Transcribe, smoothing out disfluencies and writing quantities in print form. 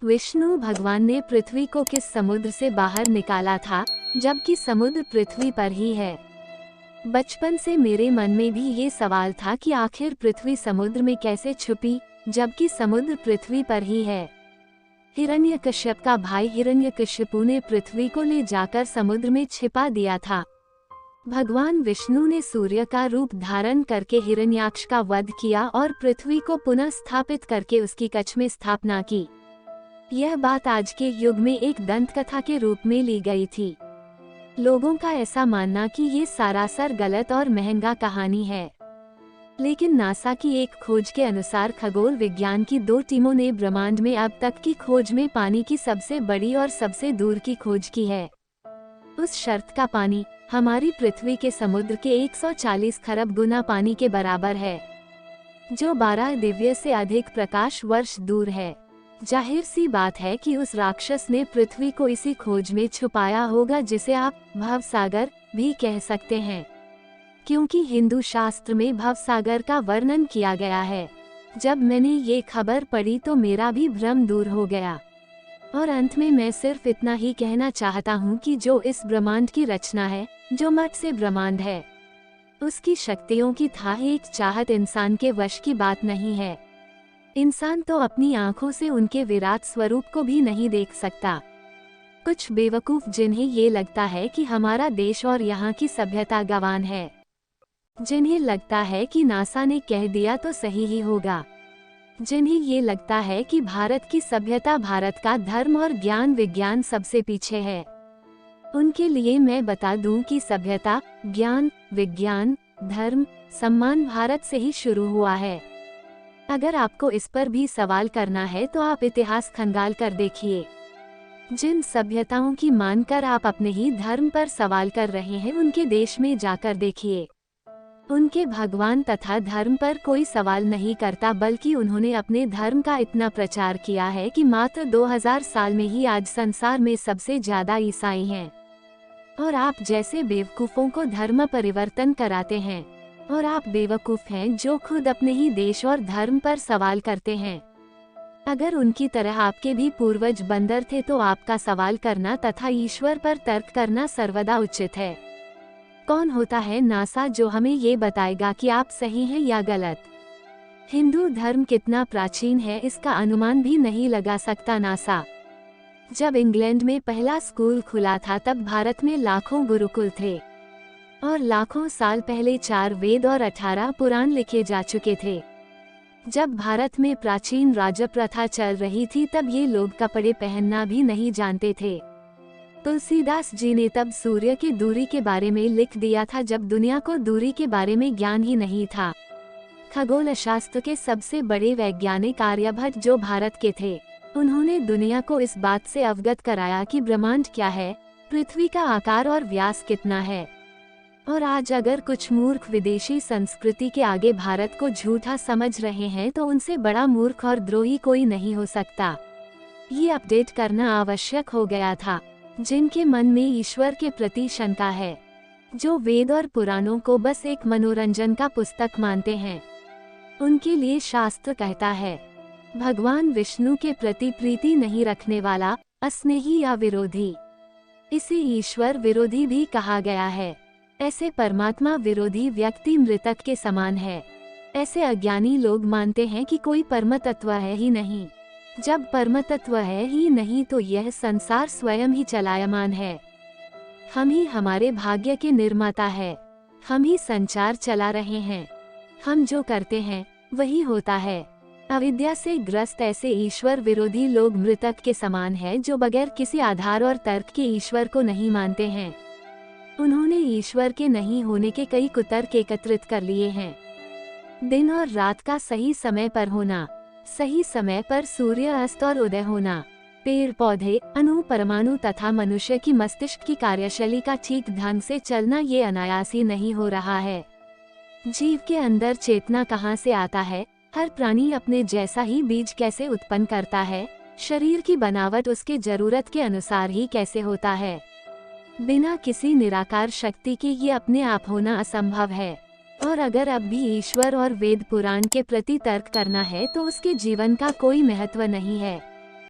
विष्णु भगवान ने पृथ्वी को किस समुद्र से बाहर निकाला था, जबकि समुद्र पृथ्वी पर ही है। बचपन से मेरे मन में भी ये सवाल था कि आखिर पृथ्वी समुद्र में कैसे छुपी, जबकि समुद्र पृथ्वी पर ही है। हिरण्यकश्यप का भाई हिरण्यकशिपु ने पृथ्वी को ले जाकर समुद्र में छिपा दिया था। भगवान विष्णु ने सूर्य का रूप धारण करके हिरण्याक्ष का वध किया और पृथ्वी को पुनः स्थापित करके उसकी कक्ष में स्थापना की। यह बात आज के युग में एक दंत कथा के रूप में ली गई थी। लोगों का ऐसा मानना कि ये सरासर गलत और महंगा कहानी है, लेकिन नासा की एक खोज के अनुसार खगोल विज्ञान की 2 टीमों ने ब्रह्मांड में अब तक की खोज में पानी की सबसे बड़ी और सबसे दूर की खोज की है। उस शर्त का पानी हमारी पृथ्वी के समुद्र के 140 खरब गुना पानी के बराबर है, जो 12 दिव्य से अधिक प्रकाश वर्ष दूर है। जाहिर सी बात है कि उस राक्षस ने पृथ्वी को इसी खोज में छुपाया होगा, जिसे आप भवसागर भी कह सकते हैं, क्योंकि हिंदू शास्त्र में भवसागर का वर्णन किया गया है। जब मैंने ये खबर पढ़ी तो मेरा भी भ्रम दूर हो गया। और अंत में मैं सिर्फ इतना ही कहना चाहता हूँ कि जो इस ब्रह्मांड की रचना है, जो मठ से ब्रह्मांड है, उसकी शक्तियों की था एक चाहत इंसान के वश की बात नहीं है। इंसान तो अपनी आंखों से उनके विराट स्वरूप को भी नहीं देख सकता। कुछ बेवकूफ जिन्हें ये लगता है कि हमारा देश और यहाँ की सभ्यता गवान है, जिन्हें लगता है कि नासा ने कह दिया तो सही ही होगा, जिन्हें ये लगता है कि भारत की सभ्यता, भारत का धर्म और ज्ञान विज्ञान सबसे पीछे है, उनके लिए मैं बता दूं कि सभ्यता, ज्ञान, विज्ञान, धर्म, सम्मान भारत से ही शुरू हुआ है। अगर आपको इस पर भी सवाल करना है तो आप इतिहास खंगाल कर देखिए। जिन सभ्यताओं की मानकर आप अपने ही धर्म पर सवाल कर रहे हैं, उनके देश में जाकर देखिए। उनके भगवान तथा धर्म पर कोई सवाल नहीं करता, बल्कि उन्होंने अपने धर्म का इतना प्रचार किया है कि मात्र 2000 साल में ही आज संसार में सबसे ज्यादा ईसाई हैं। और आप जैसे बेवकूफों को धर्म परिवर्तन कराते हैं, और आप बेवकूफ हैं जो खुद अपने ही देश और धर्म पर सवाल करते हैं। अगर उनकी तरह आपके भी पूर्वज बंदर थे तो आपका सवाल करना तथा ईश्वर पर तर्क करना सर्वदा उचित है। कौन होता है नासा जो हमें ये बताएगा कि आप सही हैं या गलत? हिंदू धर्म कितना प्राचीन है इसका अनुमान भी नहीं लगा सकता नासा। जब इंग्लैंड में पहला स्कूल खुला था तब भारत में लाखों गुरुकुल थे, और लाखों साल पहले 4 वेद और 18 पुराण लिखे जा चुके थे। जब भारत में प्राचीन राज प्रथा चल रही थी तब ये लोग कपड़े पहनना भी नहीं जानते थे। तुलसीदास जी ने तब सूर्य की दूरी के बारे में लिख दिया था, जब दुनिया को दूरी के बारे में ज्ञान ही नहीं था। खगोल शास्त्र के सबसे बड़े वैज्ञानिक आर्यभट्ट जो भारत के थे, उन्होंने दुनिया को इस बात से अवगत कराया कि ब्रह्मांड क्या है, पृथ्वी का आकार और व्यास कितना है। और आज अगर कुछ मूर्ख विदेशी संस्कृति के आगे भारत को झूठा समझ रहे हैं तो उनसे बड़ा मूर्ख और द्रोही कोई नहीं हो सकता। ये अपडेट करना आवश्यक हो गया था। जिनके मन में ईश्वर के प्रति शंका है, जो वेद और पुराणों को बस एक मनोरंजन का पुस्तक मानते हैं, उनके लिए शास्त्र कहता है, भगवान विष्णु के प्रति प्रीति नहीं रखने वाला अस्नेही या विरोधी, इसे ईश्वर विरोधी भी कहा गया है। ऐसे परमात्मा विरोधी व्यक्ति मृतक के समान है। ऐसे अज्ञानी लोग मानते हैं कि कोई परम तत्व है ही नहीं। जब परम तत्व है ही नहीं तो यह संसार स्वयं ही चलायमान है। हम ही हमारे भाग्य के निर्माता है, हम ही संचार चला रहे हैं। हम जो करते हैं वही होता है। अविद्या से ग्रस्त ऐसे ईश्वर विरोधी लोग मृतक के समान है, जो बगैर किसी आधार और तर्क के ईश्वर को नहीं मानते हैं। उन्होंने ईश्वर के नहीं होने के कई कुतर्क एकत्रित कर लिए हैं। दिन और रात का सही समय पर होना, सही समय पर सूर्य अस्त और उदय होना, पेड़ पौधे, अणु परमाणु तथा मनुष्य की मस्तिष्क की कार्यशैली का ठीक ढंग से चलना, ये अनायास ही नहीं हो रहा है। जीव के अंदर चेतना कहाँ से आता है? हर प्राणी अपने जैसा ही बीज कैसे उत्पन्न करता है? शरीर की बनावट उसके जरूरत के अनुसार ही कैसे होता है? बिना किसी निराकार शक्ति के ये अपने आप होना असंभव है। और अगर अब भी ईश्वर और वेद पुराण के प्रति तर्क करना है तो उसके जीवन का कोई महत्व नहीं है।